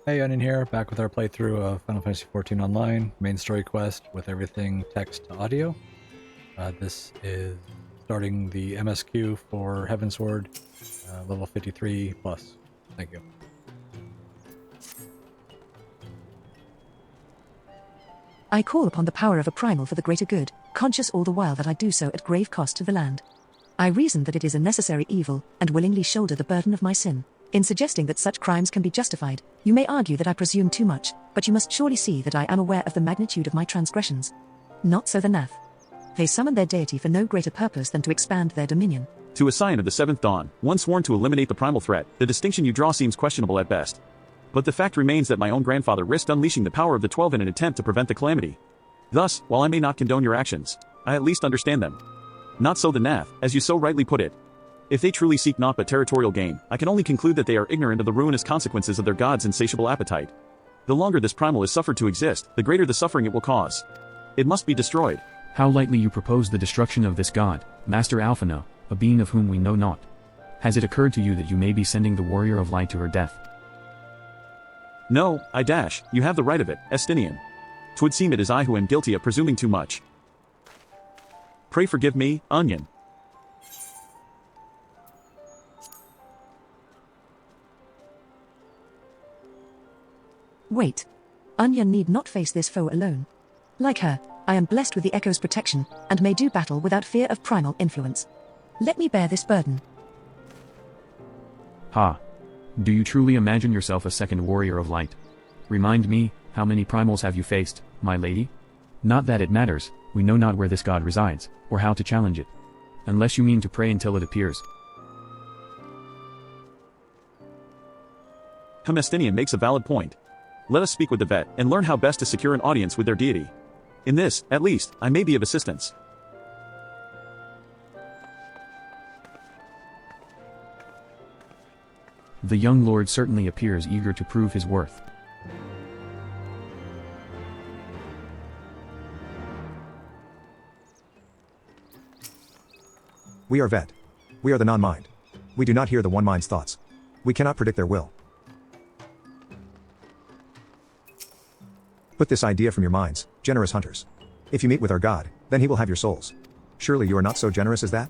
Hey, Onion here, back with our playthrough of Final Fantasy XIV Online, main story quest with everything text to audio. This is starting the MSQ for Heavensward, level 53 plus. Thank you. I call upon the power of a primal for the greater good, conscious all the while that I do so at grave cost to the land. I reason that it is a necessary evil, and willingly shoulder the burden of my sin. In suggesting that such crimes can be justified, you may argue that I presume too much, but you must surely see that I am aware of the magnitude of my transgressions. Not so the Nath. They summon their deity for no greater purpose than to expand their dominion. To a sign of the seventh dawn, one sworn to eliminate the primal threat, the distinction you draw seems questionable at best. But the fact remains that my own grandfather risked unleashing the power of the 12 in an attempt to prevent the calamity. Thus, while I may not condone your actions, I at least understand them. Not so the Nath, as you so rightly put it. If they truly seek naught but territorial gain, I can only conclude that they are ignorant of the ruinous consequences of their god's insatiable appetite. The longer this primal is suffered to exist, the greater the suffering it will cause. It must be destroyed. How lightly you propose the destruction of this god, Master Alphina, a being of whom we know naught. Has it occurred to you that you may be sending the warrior of light to her death? No, you have the right of it, Estinian. 'Twould seem it is I who am guilty of presuming too much. Pray forgive me, Onion. Wait. Onion need not face this foe alone. Like her, I am blessed with the Echo's protection, and may do battle without fear of primal influence. Let me bear this burden. Ha! Do you truly imagine yourself a second warrior of light? Remind me, how many primals have you faced, my lady? Not that it matters, we know not where this god resides, or how to challenge it. Unless you mean to pray until it appears. Estinian makes a valid point. Let us speak with the vet, and learn how best to secure an audience with their deity. In this, at least, I may be of assistance. The young lord certainly appears eager to prove his worth. We are vet. We are the non-mind. We do not hear the one mind's thoughts. We cannot predict their will. Put this idea from your minds, generous hunters. If you meet with our God, then he will have your souls. Surely you are not so generous as that?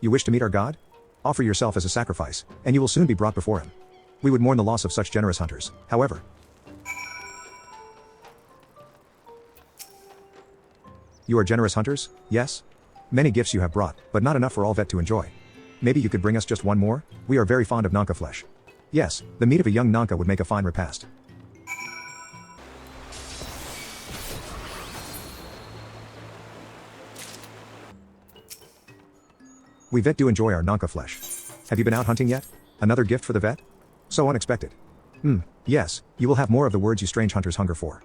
You wish to meet our God? Offer yourself as a sacrifice, and you will soon be brought before him. We would mourn the loss of such generous hunters, however. You are generous hunters, yes? Many gifts you have brought, but not enough for all vet to enjoy. Maybe you could bring us just one more? We are very fond of Nanka flesh. Yes, the meat of a young Nanka would make a fine repast. We vet do enjoy our Nanka flesh. Have you been out hunting yet? Another gift for the vet? So unexpected. Yes, you will have more of the words you strange hunters hunger for.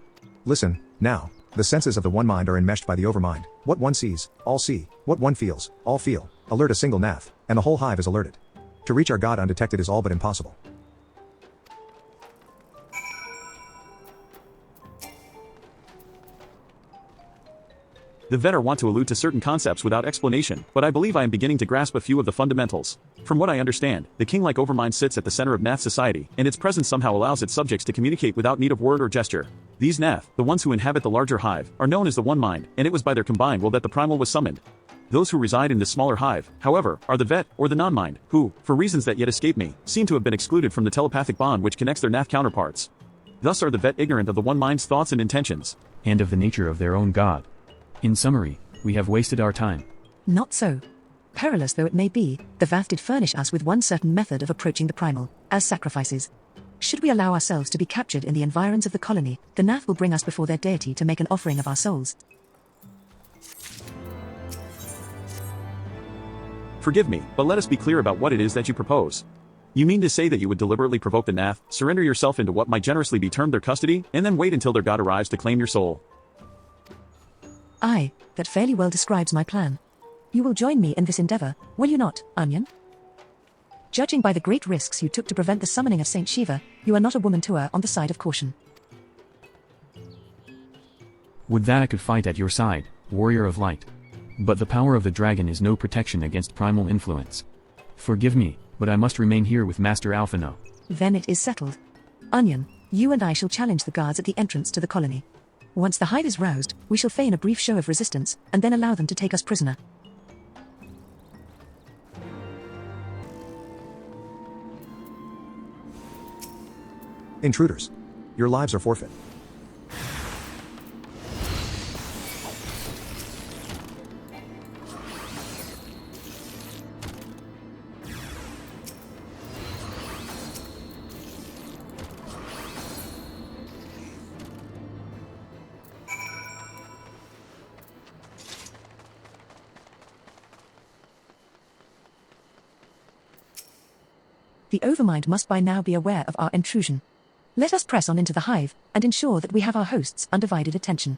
Listen, now, the senses of the one mind are enmeshed by the overmind. What one sees, all see. What one feels, all feel. Alert a single Nath, and the whole hive is alerted. To reach our God undetected is all but impossible. The vetter want to allude to certain concepts without explanation, but I believe I am beginning to grasp a few of the fundamentals. From what I understand, the king-like overmind sits at the center of Nath society, and its presence somehow allows its subjects to communicate without need of word or gesture. These Nath, the ones who inhabit the larger hive, are known as the One Mind, and it was by their combined will that the primal was summoned. Those who reside in this smaller hive, however, are the vet, or the non-mind, who, for reasons that yet escape me, seem to have been excluded from the telepathic bond which connects their Nath counterparts. Thus are the vet ignorant of the One Mind's thoughts and intentions. And of the nature of their own god. In summary, we have wasted our time. Not so. Perilous though it may be, the Vath did furnish us with one certain method of approaching the primal, as sacrifices. Should we allow ourselves to be captured in the environs of the colony, the Nath will bring us before their deity to make an offering of our souls. Forgive me, but let us be clear about what it is that you propose. You mean to say that you would deliberately provoke the Nath, surrender yourself into what might generously be termed their custody, and then wait until their god arrives to claim your soul? Aye, that fairly well describes my plan. You will join me in this endeavor, will you not, Onion? Judging by the great risks you took to prevent the summoning of Saint Shiva, you are not a woman to err on the side of caution. Would that I could fight at your side, warrior of light. But the power of the dragon is no protection against primal influence. Forgive me, but I must remain here with Master Alphino. Then it is settled. Onion, you and I shall challenge the guards at the entrance to the colony. Once the hive is roused, we shall feign a brief show of resistance, and then allow them to take us prisoner. Intruders. Your lives are forfeit. The Overmind must by now be aware of our intrusion. Let us press on into the hive, and ensure that we have our host's undivided attention.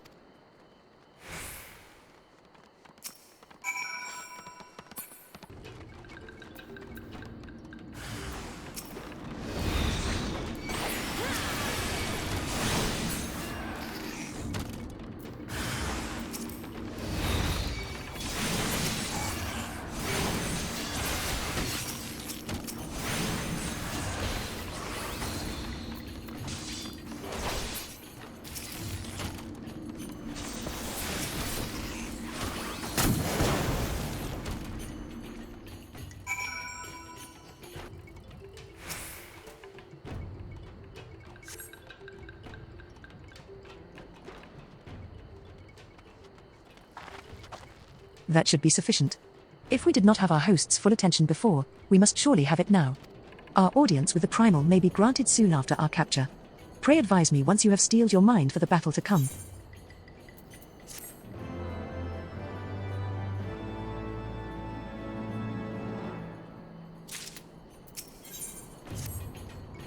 That should be sufficient. If we did not have our host's full attention before, we must surely have it now. Our audience with the Primal may be granted soon after our capture. Pray advise me once you have steeled your mind for the battle to come.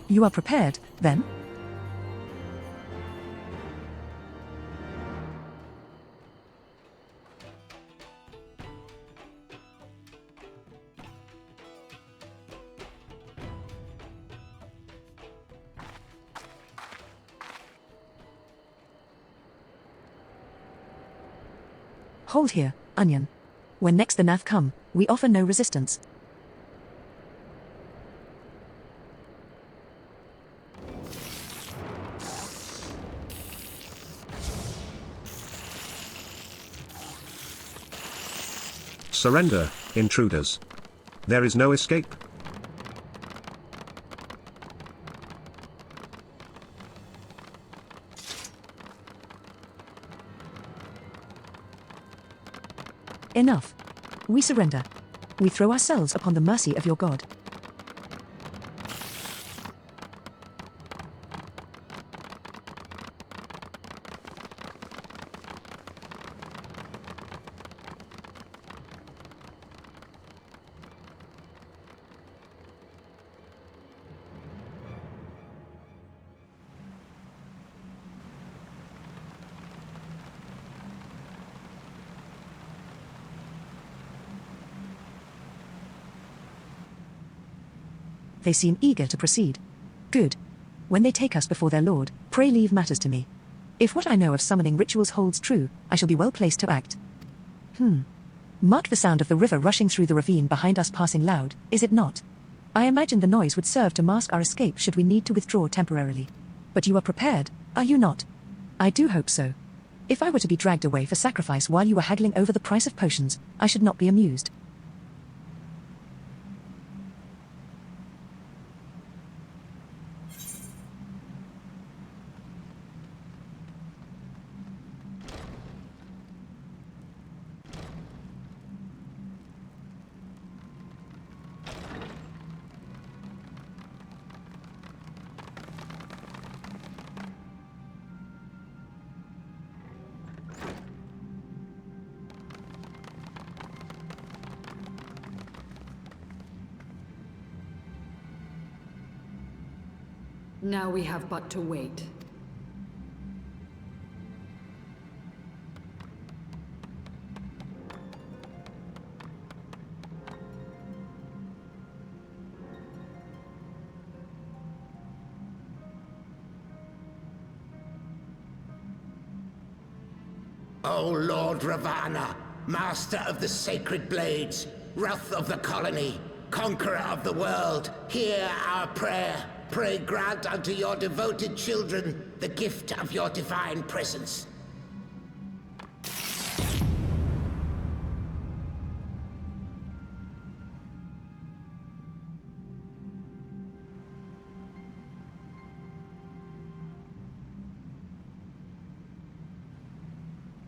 You are prepared, then? Hold here, Onion. When next the Nath come, we offer no resistance. Surrender, intruders. There is no escape. Enough. We surrender. We throw ourselves upon the mercy of your God. They seem eager to proceed. Good. When they take us before their lord, pray leave matters to me. If what I know of summoning rituals holds true, I shall be well placed to act. Mark the sound of the river rushing through the ravine behind us passing loud, is it not? I imagine the noise would serve to mask our escape should we need to withdraw temporarily. But you are prepared, are you not? I do hope so. If I were to be dragged away for sacrifice while you were haggling over the price of potions, I should not be amused. Now we have but to wait. O Lord Ravana, master of the sacred blades, wrath of the colony, conqueror of the world, hear our prayer. pray grant unto your devoted children the gift of your divine presence.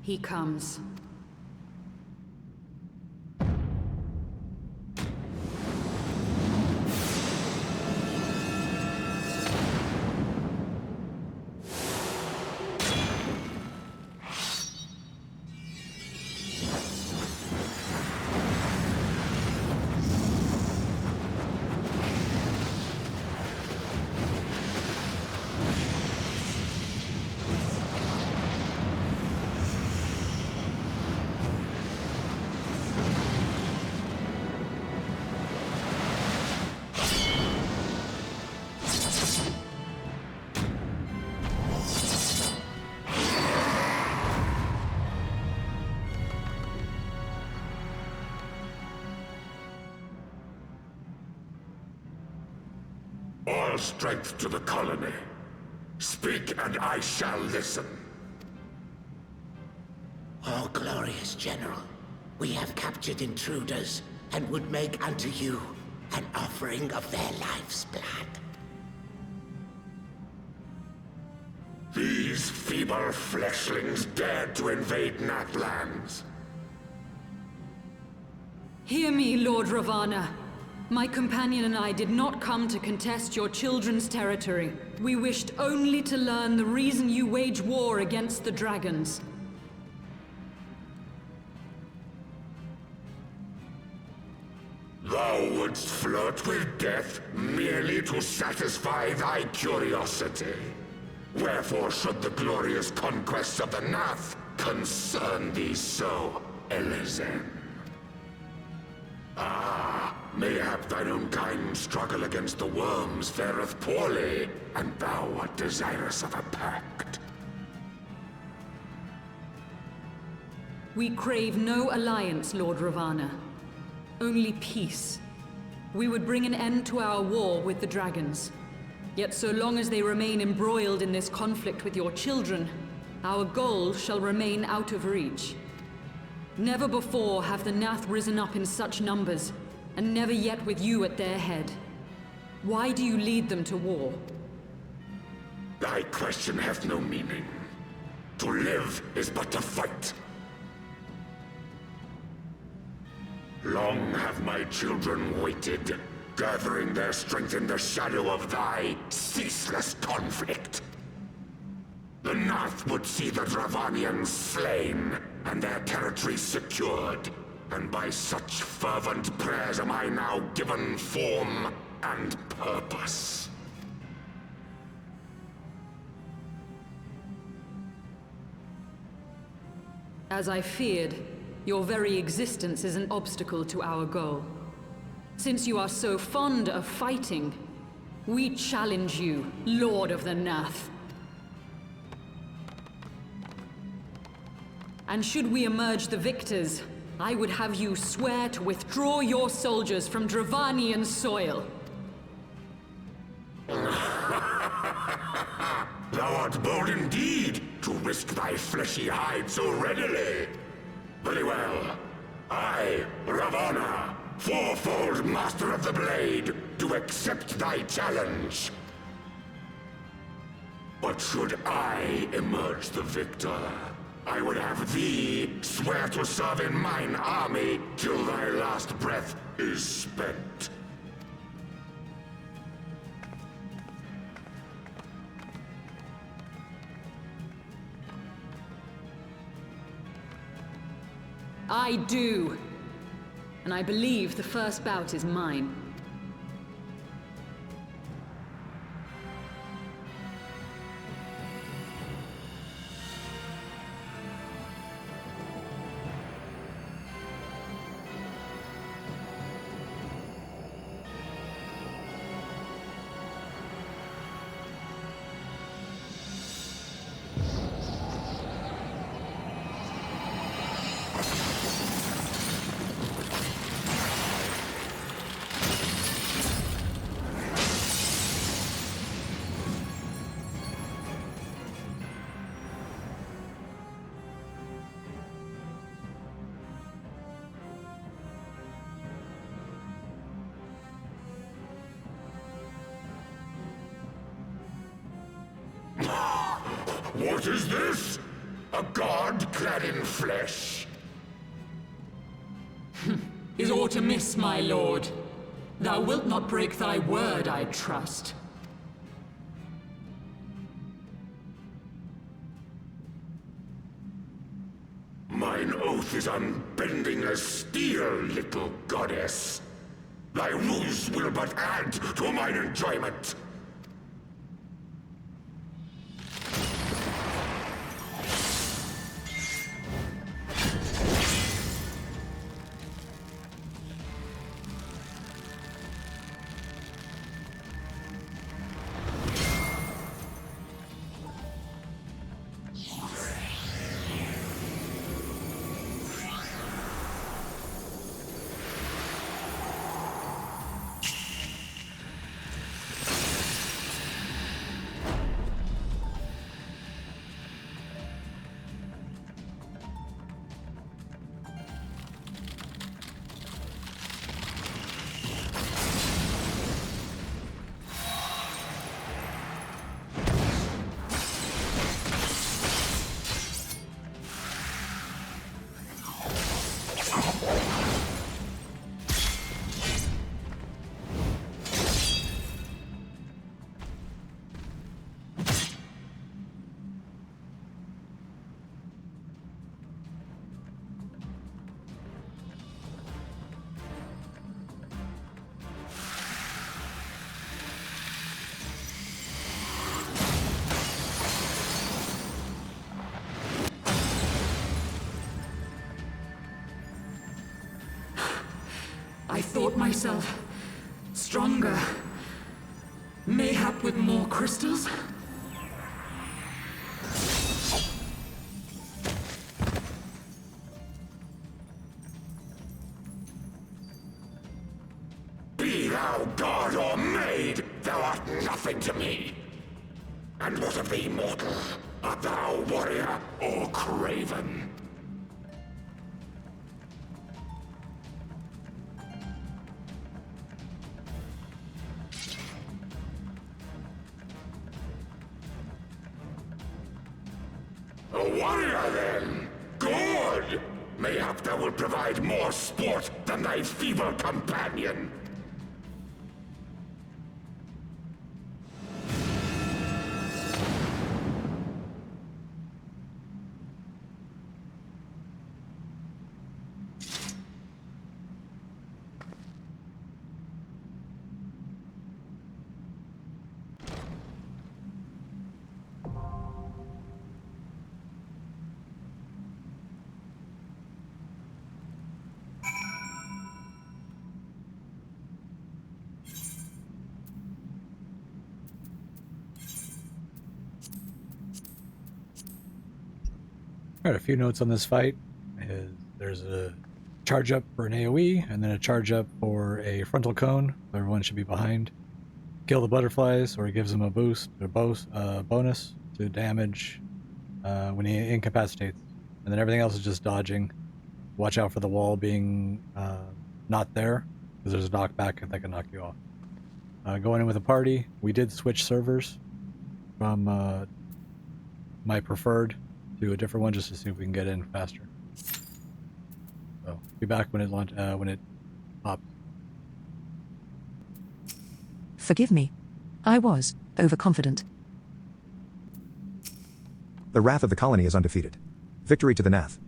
He comes. All strength to the colony. Speak and I shall listen. Oh, glorious General, we have captured intruders and would make unto you an offering of their life's blood. These feeble fleshlings dared to invade Nathlands. Hear me, Lord Ravana. My companion and I did not come to contest your children's territory. We wished only to learn the reason you wage war against the dragons. Thou wouldst flirt with death merely to satisfy thy curiosity. Wherefore should the glorious conquests of the Nath concern thee so, Elezen? Ah, mayhap thine own kind struggle against the worms fareth poorly, and thou art desirous of a pact. We crave no alliance, Lord Ravana. Only peace. We would bring an end to our war with the dragons. Yet so long as they remain embroiled in this conflict with your children, our goal shall remain out of reach. Never before have the Nath risen up in such numbers, and never yet with you at their head. Why do you lead them to war? Thy question hath no meaning. To live is but to fight. Long have my children waited, gathering their strength in the shadow of thy ceaseless conflict. The Nath would see the Dravanians slain, and their territory secured. And by such fervent prayers am I now given form and purpose. As I feared, your very existence is an obstacle to our goal. Since you are so fond of fighting, we challenge you, Lord of the Nath. And should we emerge the victors, I would have you swear to withdraw your soldiers from Dravanian soil. Thou art bold indeed to risk thy fleshy hide so readily. Very well. I, Ravana, fourfold master of the blade, do accept thy challenge. But should I emerge the victor, I would have thee swear to serve in mine army till thy last breath is spent. I do. And I believe the first bout is mine. What is this? A god clad in flesh? Is aught amiss, my lord? Thou wilt not break thy word, I trust. Mine oath is unbending as steel, little goddess. Thy ruse will but add to mine enjoyment. I thought myself stronger. Mayhap with more crystals? Be thou god or maid, thou art nothing to me. And what of thee, mortal? Art thou warrior or craven? A warrior, then? Good! Mayhap thou will provide more sport than thy feeble companion. Alright, a few notes on this fight. There's a charge up for an AoE, and then a charge up for a frontal cone. Everyone should be behind. Kill the butterflies, or it gives them a boost, or bonus to damage when he incapacitates. And then everything else is just dodging. Watch out for the wall being not there, because there's a knockback that can knock you off. Going in with a party, we did switch servers from my preferred to a different one just to see if we can get in faster. So be back when it pops. Forgive me. I was overconfident. The wrath of the colony is undefeated. Victory to the Nath.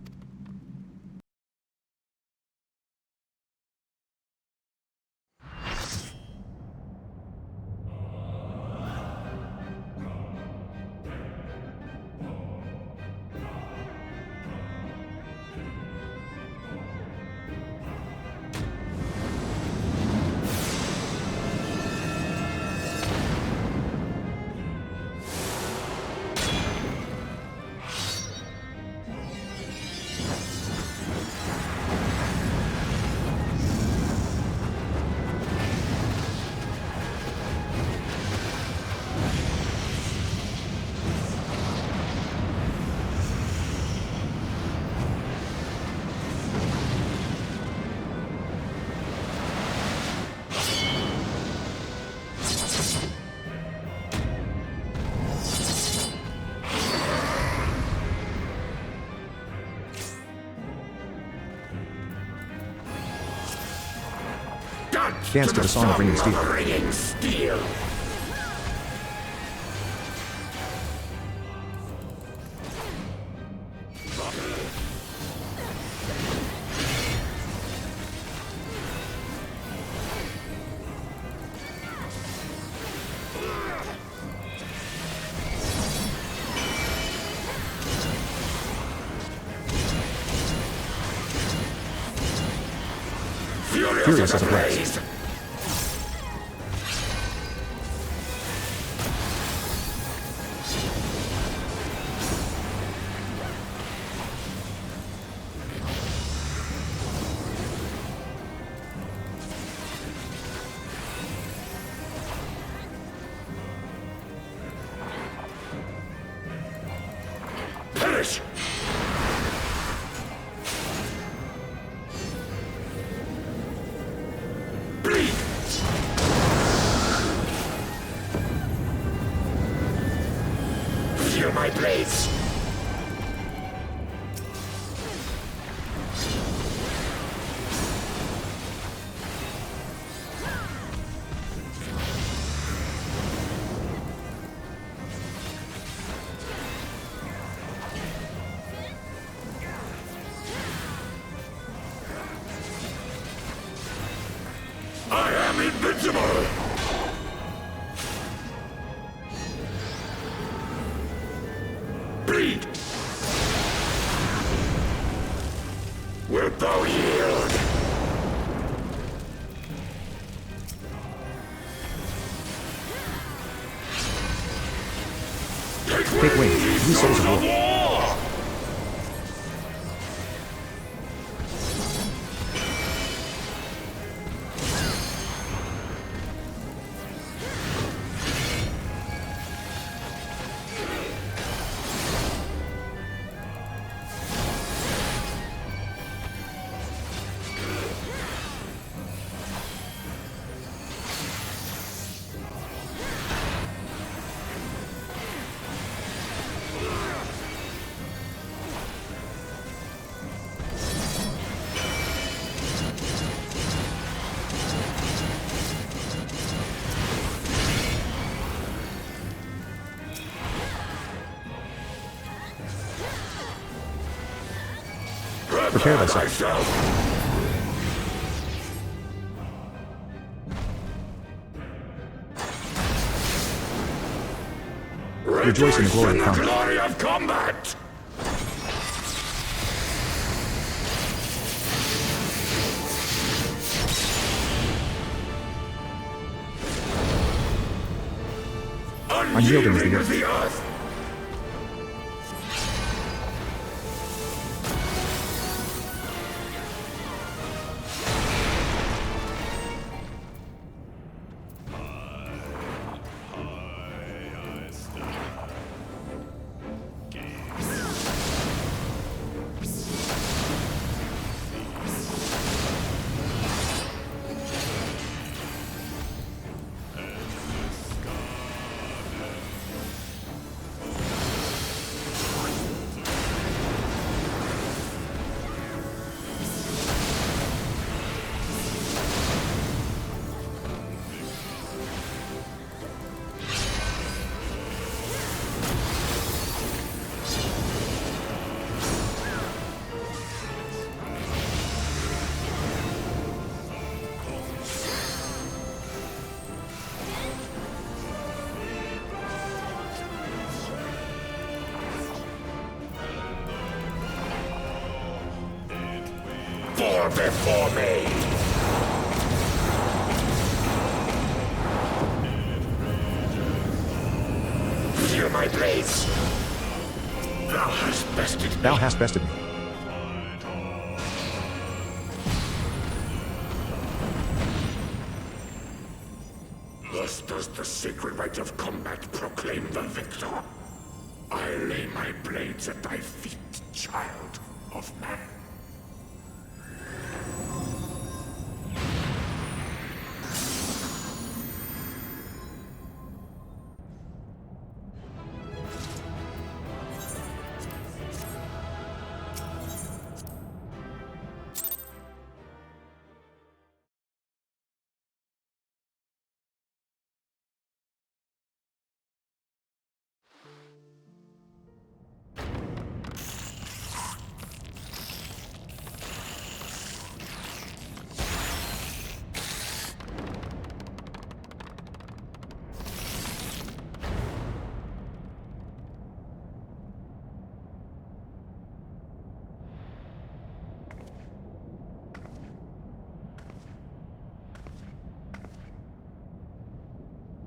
Dance to the song of ringing steel. Ringing steel. Furious as a blaze. Perish! Bleed! Feel my blades! I am invincible! Bleed! Wilt thou yield? Take wing, ye souls of war. Prepare thyself. Rejoice in the glory of combat. Glory of combat! Unyielding is the earth. the earth! Fall before me! Feel my blades! Thou hast bested me! Thou hast bested me. Thus does the sacred rite of combat proclaim the victor. I lay my blades at thy feet, child of man.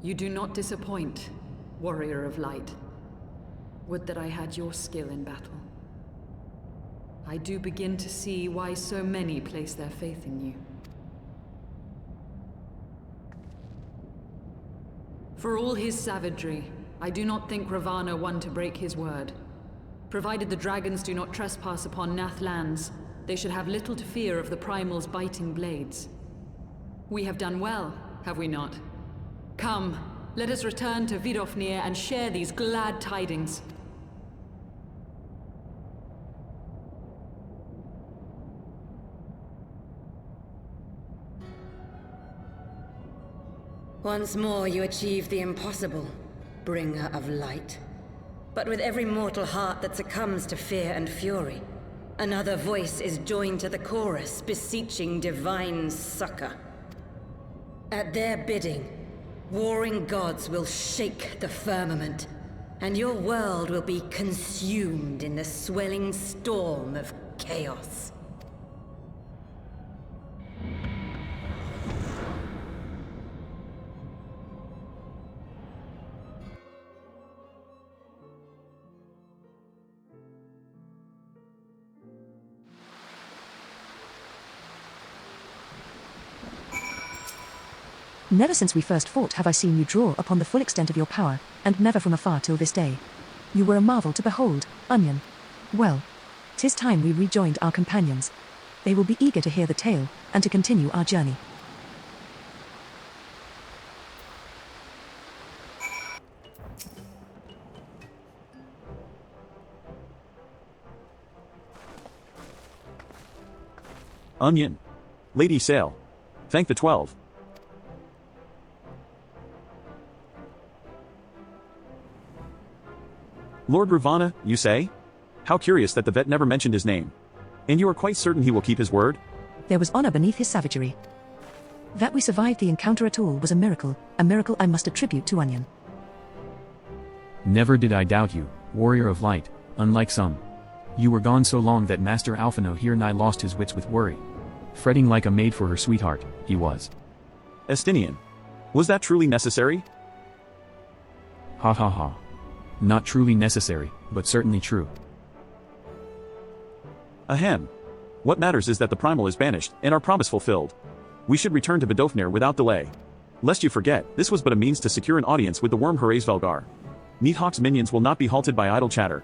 You do not disappoint, warrior of light. Would that I had your skill in battle. I do begin to see why so many place their faith in you. For all his savagery, I do not think Ravana one to break his word. Provided the dragons do not trespass upon Nath lands, they should have little to fear of the Primal's biting blades. We have done well, have we not? Come, let us return to Vidofnir and share these glad tidings. Once more you achieve the impossible, bringer of light. But with every mortal heart that succumbs to fear and fury, another voice is joined to the chorus, beseeching divine succor. At their bidding, warring gods will shake the firmament, and your world will be consumed in the swelling storm of chaos. Never since we first fought have I seen you draw upon the full extent of your power, and never from afar till this day. You were a marvel to behold, Onion. Well, 'tis time we rejoined our companions. They will be eager to hear the tale, and to continue our journey. Onion. Lady Sail. Thank the 12. Lord Ravana, you say? How curious that the vet never mentioned his name. And you are quite certain he will keep his word? There was honor beneath his savagery. That we survived the encounter at all was a miracle I must attribute to Onion. Never did I doubt you, warrior of light, unlike some. You were gone so long that Master Alphino here nigh lost his wits with worry. Fretting like a maid for her sweetheart, he was. Estinian. Was that truly necessary? Ha ha ha. Not truly necessary, but certainly true. Ahem. What matters is that the Primal is banished, and our promise fulfilled. We should return to Vidofnir without delay. Lest you forget, this was but a means to secure an audience with the worm Hraesvelgar. Neathawk's minions will not be halted by idle chatter.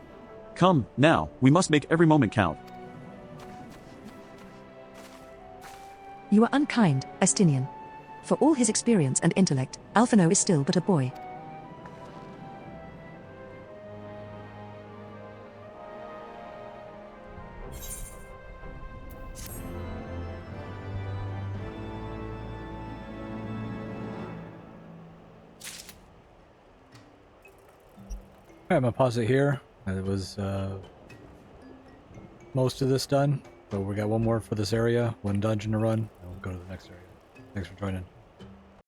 Come, now, we must make every moment count. You are unkind, Estinian. For all his experience and intellect, Alphino is still but a boy. I'm gonna pause it here. It was most of this done, but we got one more for this area, one dungeon to run, and we'll go to the next area. Thanks for joining.